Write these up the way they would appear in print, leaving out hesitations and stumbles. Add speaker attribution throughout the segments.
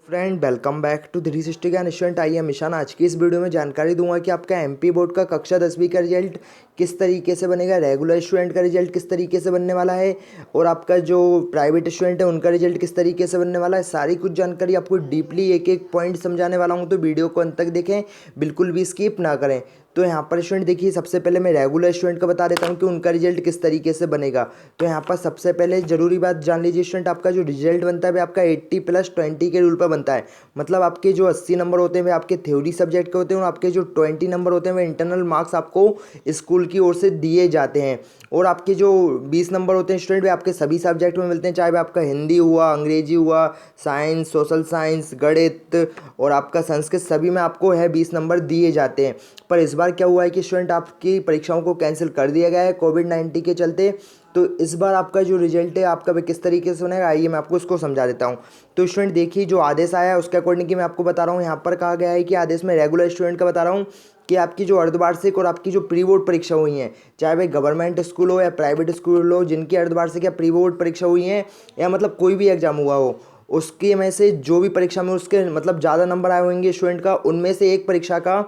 Speaker 1: Friend welcome back to 360 ज्ञान student. I am Ishan. आज की इस वीडियो में जानकारी दूंगा कि आपका एमपी बोर्ड का कक्षा 10वीं का रिजल्ट किस तरीके से बनेगा, रेगुलर स्टूडेंट का रिजल्ट किस तरीके से बनने वाला है और आपका जो प्राइवेट स्टूडेंट है उनका रिजल्ट किस तरीके से बनने वाला है। सारी कुछ जानकारी आपको डीपली एक एक पॉइंट समझाने वाला हूँ, तो वीडियो को अंत तक देखें, बिल्कुल भी स्किप ना करें। तो यहाँ पर स्टूडेंट देखिए, सबसे पहले मैं रेगुलर स्टूडेंट का बता देता हूँ कि उनका रिजल्ट किस तरीके से बनेगा। तो यहाँ पर सबसे पहले जरूरी बात जान लीजिए स्टूडेंट, आपका जो रिजल्ट बनता है वह आपका 80+20 के रूल पर बनता है। मतलब आपके जो 80 नंबर होते हैं वे आपके थ्योरी सब्जेक्ट के होते हैं और आपके जो 20 नंबर होते हैं वे इंटरनल मार्क्स आपको स्कूल की ओर से दिए जाते हैं। और आपके जो 20 नंबर होते हैं स्टूडेंट वे आपके सभी सब्जेक्ट में मिलते हैं, चाहे वह आपका हिंदी हुआ, अंग्रेजी हुआ, साइंस, सोशल साइंस, गणित और आपका संस्कृत, सभी में आपको 20 नंबर दिए जाते हैं। पर इस बार क्या हुआ है कि स्टूडेंट आपकी परीक्षाओं को कैंसिल कर दिया गया है कोविड-19 के चलते। तो इस बार आपका जो रिजल्ट है आपका वे किस तरीके से बनेगा, आइए मैं आपको इसको समझा देता हूँ। तो स्टूडेंट देखिए, जो आदेश आया है उसके अकॉर्डिंग कि मैं आपको बता रहा हूँ। यहाँ पर कहा गया है कि आदेश में रेगुलर स्टूडेंट का बता रहा हूँ कि आपकी जो अर्धवार्षिक और आपकी जो प्री बोर्ड परीक्षा हुई हैं, चाहे वह गवर्नमेंट स्कूल हो या प्राइवेट स्कूल हो, जिनकी अर्धवार्षिक या प्री बोर्ड परीक्षा हुई हैं या मतलब कोई भी एग्जाम हुआ हो, उसके में से जो भी परीक्षा में उसके मतलब ज़्यादा नंबर आए होंगे स्टूडेंट का, उनमें से एक परीक्षा का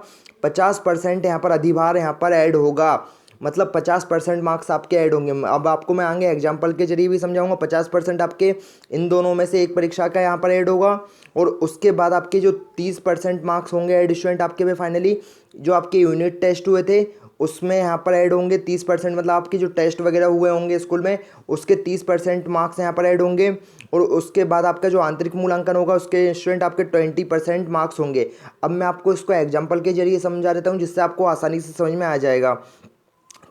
Speaker 1: 50% यहाँ पर अधिभार यहाँ पर ऐड होगा। मतलब 50% मार्क्स आपके ऐड होंगे। अब आपको मैं आगे एग्जाम्पल के जरिए भी समझाऊंगा। 50% आपके इन दोनों में से एक परीक्षा का यहाँ पर ऐड होगा और उसके बाद आपके जो 30% मार्क्स होंगे ऐड स्टूडेंट आपके में फाइनली जो आपके यूनिट टेस्ट हुए थे उसमें यहाँ पर ऐड होंगे 30%। मतलब आपके जो टेस्ट वगैरह हुए होंगे स्कूल में उसके 30% मार्क्स यहाँ पर ऐड होंगे और उसके बाद आपका जो आंतरिक मूल्यांकन होगा उसके स्टूडेंट आपके 20% मार्क्स होंगे। अब मैं आपको इसको एग्जाम्पल के जरिए समझा देता हूँ जिससे आपको आसानी से समझ में आ जाएगा।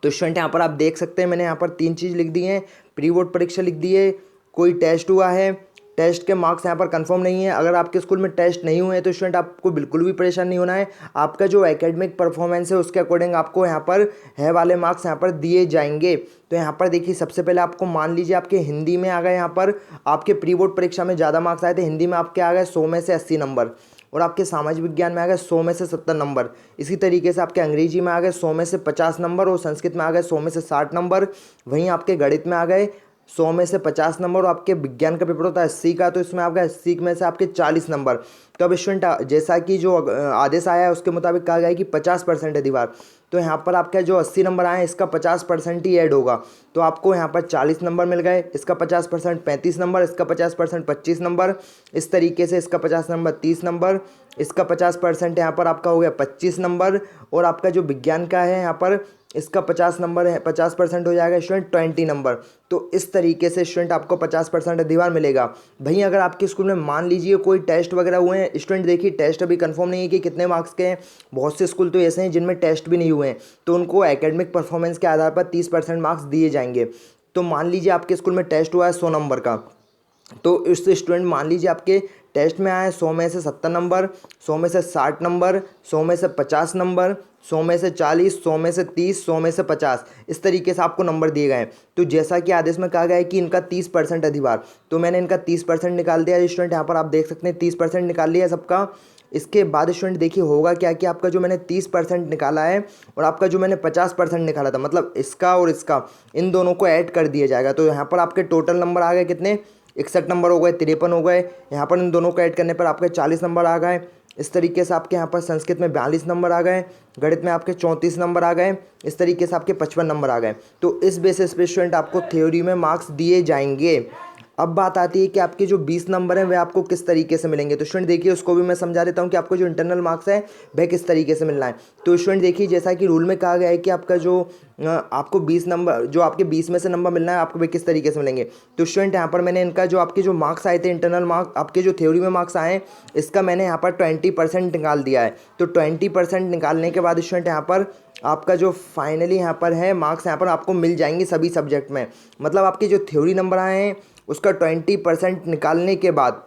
Speaker 1: तो स्टूडेंट यहाँ पर आप देख सकते हैं मैंने यहाँ पर 3 चीज़ लिख दी हैं। प्री बोर्ड परीक्षा लिख दी है, कोई टेस्ट हुआ है, टेस्ट के मार्क्स यहाँ पर कंफर्म नहीं है। अगर आपके स्कूल में टेस्ट नहीं हुए हैं तो स्टूडेंट आपको बिल्कुल भी परेशान नहीं होना है। आपका जो एकेडमिक परफॉर्मेंस है उसके अकॉर्डिंग आपको यहाँ पर है वाले मार्क्स यहाँ पर दिए जाएंगे। तो यहाँ पर देखिए, सबसे पहले आपको मान लीजिए आपके हिंदी में आ गए, यहाँ पर आपके प्री बोर्ड परीक्षा में ज़्यादा मार्क्स आए थे, हिंदी में आपके आ गए 100 में से 80 नंबर और आपके सामाजिक विज्ञान में आ गए 100 में से 70 नंबर। इसी तरीके से आपके अंग्रेजी में आ गए 100 में से 50 नंबर और संस्कृत में आ गए 100 में से 60 नंबर। वहीं आपके गणित में आ गए 100 में से 50 नंबर और आपके विज्ञान का पेपर होता है 80 का, तो इसमें आपका 80 में से आपके 40 नंबर। तो अब स्टूडेंट जैसा कि जो आदेश आया है उसके मुताबिक कहा गया है कि 50% अधिभार, तो यहाँ पर आपका जो 80 नंबर आए इसका 50% ही ऐड होगा। तो आपको यहाँ पर 40 नंबर मिल गए, इसका 50% 35 नंबर, इसका 50% 25 नंबर, इस तरीके से इसका 50 नंबर 30 नंबर, इसका 50% यहाँ पर आपका हो गया 25 नंबर और आपका जो विज्ञान का है यहाँ पर इसका 50 नंबर है, 50% हो जाएगा स्टूडेंट 20 नंबर। तो इस तरीके से स्टूडेंट आपको 50% अधिभार मिलेगा। भाई अगर आपके स्कूल में मान लीजिए कोई टेस्ट वगैरह हुए हैं स्टूडेंट, देखिए टेस्ट अभी कंफर्म नहीं है कि कितने मार्क्स के हैं। बहुत से स्कूल तो ऐसे हैं जिनमें टेस्ट भी नहीं हुए हैं, तो उनको एकेडमिक परफॉर्मेंस के आधार पर 30% मार्क्स दिए जाएंगे। तो मान लीजिए आपके स्कूल में टेस्ट हुआ है 100 नंबर का, तो इस स्टूडेंट मान लीजिए आपके टेस्ट में आए 100 में से 70 नंबर, 100 में से 60 नंबर, 100 में से 50 नंबर, 100 में से 40, 100 में से 30, 100 में से 50, इस तरीके से आपको नंबर दिए गए हैं। तो जैसा कि आदेश में कहा गया है कि इनका 30% अधिभार, तो मैंने इनका 30% निकाल दिया स्टूडेंट। यहाँ पर आप देख सकते हैं 30% निकाल लिया सबका। इसके बाद स्टूडेंट देखिए होगा क्या कि आपका जो मैंने 30% निकाला है और आपका जो मैंने 50% निकाला था, मतलब इसका और इसका, इन दोनों को ऐड कर दिया जाएगा। तो यहाँ पर आपके टोटल नंबर आ गए कितने, 61 नंबर हो गए, 53 हो गए। यहाँ पर इन दोनों को ऐड करने पर आपके 40 नंबर आ गए। इस तरीके से आपके यहाँ पर संस्कृत में 42 नंबर आ गए, गणित में आपके 34 नंबर आ गए, इस तरीके से आपके 55 नंबर आ गए। तो इस बेसिस पे स्टूडेंट आपको थ्योरी में मार्क्स दिए जाएंगे। अब बात आती है कि आपके जो 20 नंबर हैं वे आपको किस तरीके से मिलेंगे। तो स्टूडेंट देखिए, उसको भी मैं समझा देता हूँ कि आपको जो इंटरनल मार्क्स है वह किस तरीके से मिलना है। तो स्टूडेंट देखिए, जैसा कि रूल में कहा गया है कि आपका जो आपको 20 नंबर, जो आपके 20 में से नंबर मिलना है आपको वे किस तरीके से मिलेंगे। तो स्टूडेंट यहाँ पर मैंने इनका जो आपके जो मार्क्स आए थे इंटरनल मार्क्स, आपके जो थ्योरी में मार्क्स आए हैं, इसका मैंने यहाँ पर 20% निकाल दिया है। तो 20% निकालने के बाद स्टूडेंट यहाँ पर आपका जो फाइनली यहाँ पर है मार्क्स यहाँ पर आपको मिल जाएंगे सभी सब्जेक्ट में। मतलब आपके जो थ्योरी नंबर आए हैं उसका 20% निकालने के बाद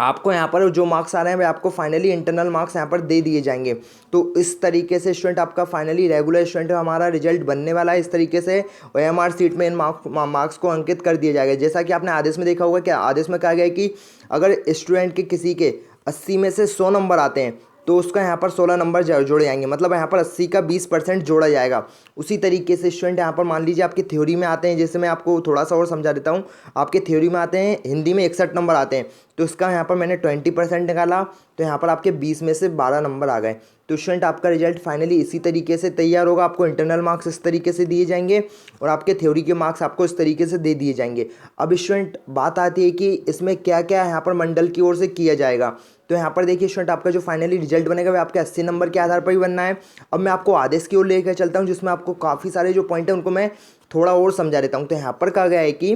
Speaker 1: आपको यहाँ पर जो मार्क्स आ रहे हैं वे आपको फाइनली इंटरनल मार्क्स यहाँ पर दे दिए जाएंगे। तो इस तरीके से स्टूडेंट आपका फाइनली रेगुलर स्टूडेंट हमारा रिजल्ट बनने वाला है इस तरीके से, और एमआर सीट में इन मार्क्स को अंकित कर दिया जाएगा। जैसा कि आपने आदेश में देखा होगा कि आदेश में कहा गया है कि अगर स्टूडेंट के किसी के 80 में से 100 नंबर आते हैं तो उसका यहाँ पर 16 नंबर जोड़े जाएंगे। मतलब यहाँ पर 80 का 20% जोड़ा जाएगा। उसी तरीके से स्टूडेंट यहाँ पर मान लीजिए आपकी थ्योरी में आते हैं, जैसे मैं आपको थोड़ा सा और समझा देता हूँ। आपके थ्योरी में आते हैं, हिंदी में 61 नंबर आते हैं, तो इसका यहाँ पर मैंने 20% निकाला, तो यहाँ पर आपके 20 में से 12 नंबर आ गए। तो स्टूडेंट आपका रिजल्ट फाइनली इसी तरीके से तैयार होगा। आपको इंटरनल मार्क्स इस तरीके से दिए जाएंगे और आपके थ्योरी के मार्क्स आपको इस तरीके से दे दिए जाएंगे। अब स्टूडेंट बात आती है कि इसमें क्या क्या यहाँ पर मंडल की ओर से किया जाएगा। तो यहाँ पर देखिए स्टूडेंट, आपका जो फाइनली रिजल्ट बनेगा वह आपके 80 नंबर के आधार पर ही बनना है। अब मैं आपको आदेश की ओर लेकर चलता हूँ, जिसमें आपको काफ़ी सारे जो पॉइंट हैं उनको मैं थोड़ा और समझा देता हूँ। तो यहाँ पर कहा गया है कि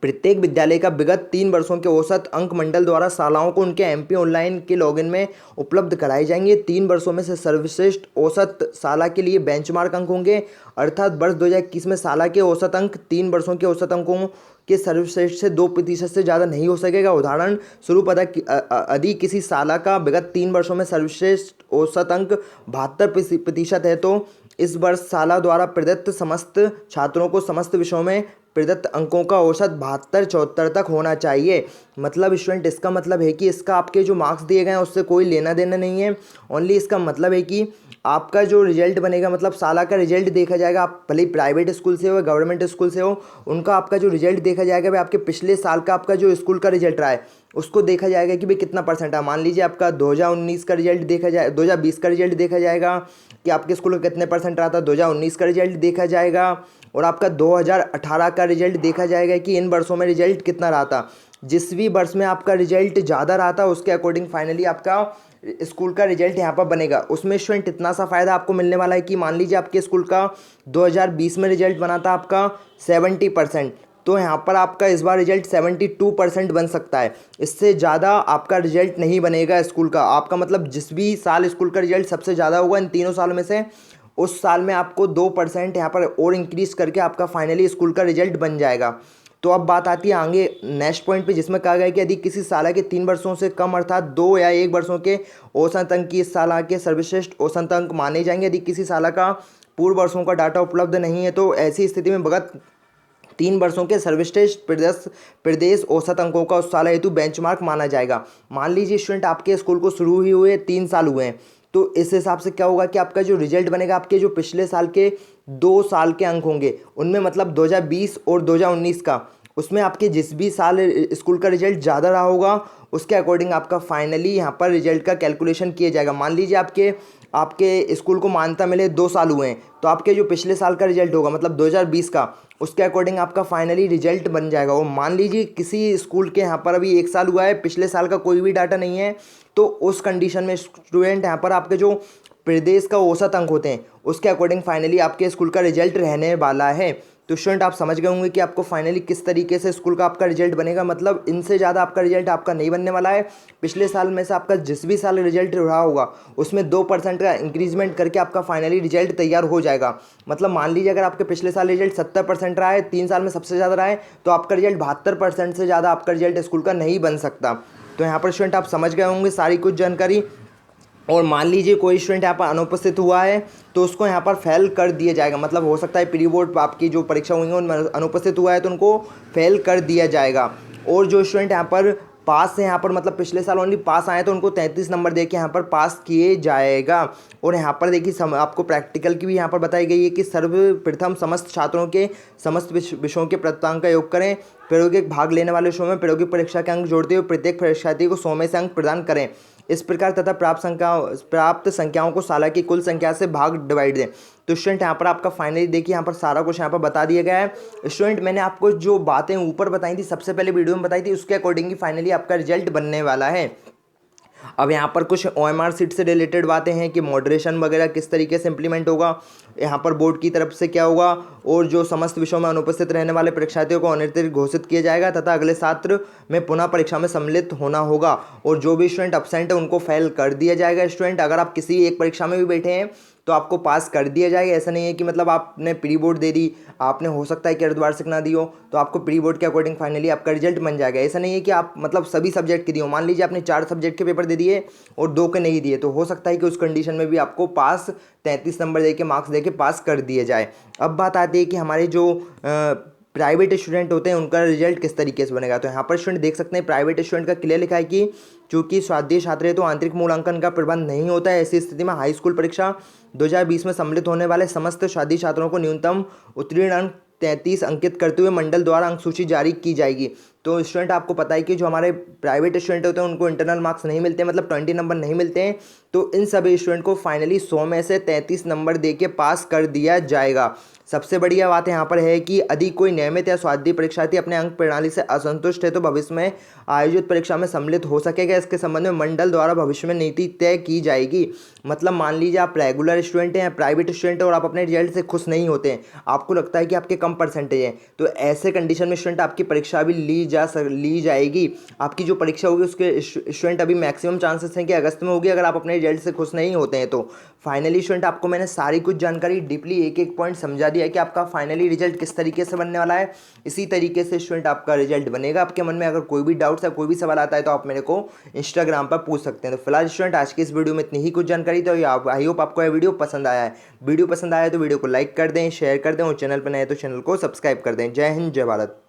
Speaker 1: प्रत्येक विद्यालय का विगत 3 वर्षों के औसत अंक मंडल द्वारा शालाओं को उनके एमपी ऑनलाइन के लॉगिन में उपलब्ध कराए जाएंगे। 3 वर्षों में से सर्वश्रेष्ठ औसत साला के लिए बेंचमार्क अंक होंगे, अर्थात वर्ष 2021 में साला के औसत अंक 3 वर्षों के औसत अंकों के सर्वश्रेष्ठ से 2% से ज़्यादा नहीं हो सकेगा। उदाहरण स्वरूप यदि किसी साला का विगत 3 वर्षों में सर्वश्रेष्ठ औसत अंक 72% है, तो इस वर्ष साला द्वारा प्रदत्त समस्त छात्रों को समस्त विषयों में प्रदत्त अंकों का औसत 72-74 तक होना चाहिए। मतलब स्टूडेंट, इसका मतलब है कि इसका आपके जो मार्क्स दिए गए हैं उससे कोई लेना देना नहीं है। ओनली इसका मतलब है कि आपका जो रिजल्ट बनेगा, मतलब साला का रिजल्ट देखा जाएगा। आप भले ही प्राइवेट स्कूल से हो या गवर्नमेंट स्कूल से हो, उनका आपका जो रिजल्ट देखा जाएगा वह आपके पिछले साल का आपका जो स्कूल का रिजल्ट रहा है उसको देखा जाएगा कि भाई कितना परसेंट है। मान लीजिए आपका 2019 का रिजल्ट देखा जाए, 2020 का रिजल्ट देखा जाएगा कि आपके स्कूल का कितने परसेंट रहा था। 2019 का रिजल्ट देखा जाएगा और आपका 2018 का रिजल्ट देखा जाएगा कि इन वर्षों में रिजल्ट कितना रहा था। जिस भी वर्ष में आपका रिजल्ट ज़्यादा रहा था उसके अकॉर्डिंग फाइनली आपका स्कूल का रिजल्ट यहाँ पर बनेगा। उसमें स्टूडेंट इतना सा फ़ायदा आपको मिलने वाला है कि मान लीजिए आपके स्कूल का 2020 में रिजल्ट बना था आपका 70%, तो यहाँ पर आपका इस बार रिजल्ट 72% बन सकता है। इससे ज़्यादा आपका रिजल्ट नहीं बनेगा स्कूल का। आपका मतलब जिस भी साल स्कूल का रिजल्ट सबसे ज़्यादा होगा इन तीनों सालों में से, उस साल में आपको 2% यहाँ पर और इंक्रीज़ करके आपका फाइनली स्कूल का रिजल्ट बन जाएगा। तो अब बात आती है आगे नेक्स्ट पॉइंट पे, जिसमें कहा गया है कि यदि किसी साल के 3 वर्षों से कम अर्थात 2 या 1 वर्षों के औसत अंक की इस साल के सर्वश्रेष्ठ औसत अंक माने जाएंगे। यदि किसी साल का पूर्व वर्षों का डाटा उपलब्ध नहीं है, तो ऐसी स्थिति में विगत 3 वर्षों के सर्वश्रेष्ठ प्रदेश औसत अंकों का उस साल हेतु बेंचमार्क माना जाएगा। मान लीजिए स्टूडेंट, आपके स्कूल को शुरू ही हुए 3 साल हुए हैं, तो इस हिसाब से क्या होगा कि आपका जो रिजल्ट बनेगा, आपके जो पिछले साल के 2 साल के अंक होंगे उनमें, मतलब 2020 और 2019 का, उसमें आपके जिस भी साल स्कूल का रिजल्ट ज़्यादा रहा होगा उसके अकॉर्डिंग आपका फाइनली यहाँ पर रिजल्ट का कैलकुलेशन किया जाएगा। मान लीजिए आपके स्कूल को मान्यता मिले 2 साल हुए हैं, तो आपके जो पिछले साल का रिजल्ट होगा मतलब 2020 का, उसके अकॉर्डिंग आपका फाइनली रिजल्ट बन जाएगा। और मान लीजिए किसी स्कूल के यहाँ पर अभी 1 साल हुआ है, पिछले साल का कोई भी डाटा नहीं है, तो उस कंडीशन में स्टूडेंट यहाँ पर आपके जो प्रदेश का औसत अंक होते हैं उसके अकॉर्डिंग फाइनली आपके स्कूल का रिजल्ट रहने वाला है। तो स्टूडेंट, आप समझ गए होंगे कि आपको फाइनली किस तरीके से स्कूल का आपका रिजल्ट बनेगा। मतलब इनसे ज़्यादा आपका रिजल्ट आपका नहीं बनने वाला है। पिछले साल में से आपका जिस भी साल रिजल्ट रहा होगा उसमें 2% का इंक्रीजमेंट करके आपका फाइनली रिजल्ट तैयार हो जाएगा। मतलब मान लीजिए अगर आपके पिछले साल रिजल्ट 70% रहा है, 3 साल में सबसे ज़्यादा रहा है, तो आपका रिजल्ट 72% से ज़्यादा आपका रिजल्ट स्कूल का नहीं बन सकता। तो यहाँ पर स्टूडेंट आप समझ गए होंगे सारी कुछ जानकारी। और मान लीजिए कोई स्टूडेंट यहाँ पर अनुपस्थित हुआ है तो उसको यहाँ पर फेल कर दिया जाएगा। मतलब हो सकता है प्री बोर्ड आपकी जो परीक्षा हुई है उनमें अनुपस्थित हुआ है तो उनको फेल कर दिया जाएगा। और जो स्टूडेंट यहाँ पर पास है, यहाँ पर मतलब पिछले साल ओनली पास आए तो उनको 33 नंबर दे के यहाँ पर पास किए जाएगा। और यहाँ पर देखिए आपको प्रैक्टिकल की भी यहाँ पर बताई गई है कि सर्वप्रथम समस्त छात्रों के समस्त विषयों के प्राप्तांक का योग करें। प्रायोगिक भाग लेने वाले विषयों में प्रायोगिक परीक्षा के अंक जोड़ते हुए प्रत्येक परीक्षार्थी को 100 में से अंक प्रदान करें। इस प्रकार तथा प्राप्त संख्याओं को साला की कुल संख्या से भाग डिवाइड दें। तो स्टूडेंट यहाँ पर आपका फाइनली देखिए यहाँ पर सारा कुछ यहाँ पर बता दिया गया है। स्टूडेंट, मैंने आपको जो बातें ऊपर बताई थी सबसे पहले वीडियो में बताई थी, उसके अकॉर्डिंग ही फाइनली आपका रिजल्ट बनने वाला है। अब यहाँ पर कुछ OMR सीट से रिलेटेड बातें हैं कि मॉडरेशन वगैरह किस तरीके से इंप्लीमेंट होगा, यहाँ पर बोर्ड की तरफ से क्या होगा, और जो समस्त विषयों में अनुपस्थित रहने वाले परीक्षार्थियों को अनिर्दिष्ट घोषित किया जाएगा तथा अगले सत्र में पुनः परीक्षा में सम्मिलित होना होगा। और जो भी स्टूडेंट एब्सेंट है उनको फेल कर दिया जाएगा। स्टूडेंट, अगर आप किसी एक परीक्षा में भी बैठे हैं तो आपको पास कर दिया जाएगा। ऐसा नहीं है कि मतलब आपने प्री बोर्ड दे दी, आपने हो सकता है कि अर्धवार्षिक ना दी हो, तो आपको प्री बोर्ड के अकॉर्डिंग फाइनली आपका रिजल्ट बन जाएगा। ऐसा नहीं है कि आप मतलब सभी सब्जेक्ट के दिए हो। मान लीजिए आपने 4 सब्जेक्ट के पेपर दे दिए और 2 के नहीं दिए, तो हो सकता है कि उस कंडीशन में भी आपको पास 33 नंबर दे के मार्क्स दे के पास कर दिए जाए। अब बात आती है कि हमारे जो प्राइवेट स्टूडेंट होते हैं उनका रिजल्ट किस तरीके से बनेगा। तो यहाँ पर स्टूडेंट देख सकते हैं प्राइवेट स्टूडेंट का क्लियर लिखा है कि चूंकि स्वाध्याय छात्र है तो आंतरिक मूल्यांकन का प्रबंध नहीं होता है। ऐसी स्थिति में हाई स्कूल परीक्षा 2020 में सम्मिलित होने वाले समस्त स्वाध्याय छात्रों को न्यूनतम उत्तीर्ण अंक 33 अंकित करते हुए मंडल द्वारा अंक सूची जारी की जाएगी। तो स्टूडेंट आपको पता है कि जो हमारे प्राइवेट स्टूडेंट होते हैं उनको इंटरनल मार्क्स नहीं मिलते, मतलब 20 नंबर नहीं मिलते हैं। तो इन सभी स्टूडेंट को फाइनली 100 में से 33 नंबर दे के पास कर दिया जाएगा। सबसे बढ़िया बात यहाँ पर है कि यदि कोई नियमित या स्वाध्याय परीक्षार्थी अपने अंक प्रणाली से असंतुष्ट है तो भविष्य में आयोजित परीक्षा में सम्मिलित हो सकेगा। इसके संबंध में मंडल द्वारा भविष्य में नीति तय की जाएगी। मतलब मान लीजिए आप रेगुलर स्टूडेंट हैं, प्राइवेट स्टूडेंट हैं और आप अपने रिजल्ट से खुश नहीं होते हैं, आपको लगता है कि आपके कम परसेंटेज हैं, तो ऐसे कंडीशन में स्टूडेंट आपकी परीक्षा भी ली जाएगी। आपकी जो परीक्षा होगी उसके स्टूडेंट अभी मैक्सिमम चांसेस हैं कि अगस्त में होगी, अगर आप अपने रिजल्ट से खुश नहीं होते हैं तो। फाइनली स्टूडेंट आपको मैंने सारी कुछ जानकारी डीपली एक एक पॉइंट समझा दिया है कि आपका फाइनली रिजल्ट किस तरीके से बनने वाला है। इसी तरीके से स्टूडेंट आपका रिजल्ट बनेगा। आपके मन में अगर कोई भी डाउट्स है, कोई भी सवाल आता है तो आप मेरे को इंस्टाग्राम पर पूछ सकते हैं। तो फिलहाल स्टूडेंट आज की इस वीडियो में इतनी ही कुछ जानकारी, तो आई होप आपको यह वीडियो पसंद आया है। वीडियो पसंद आया तो वीडियो को लाइक कर दें, शेयर कर दें और चैनल पर नए तो चैनल को सब्सक्राइब कर दें। जय हिंद, जय भारत।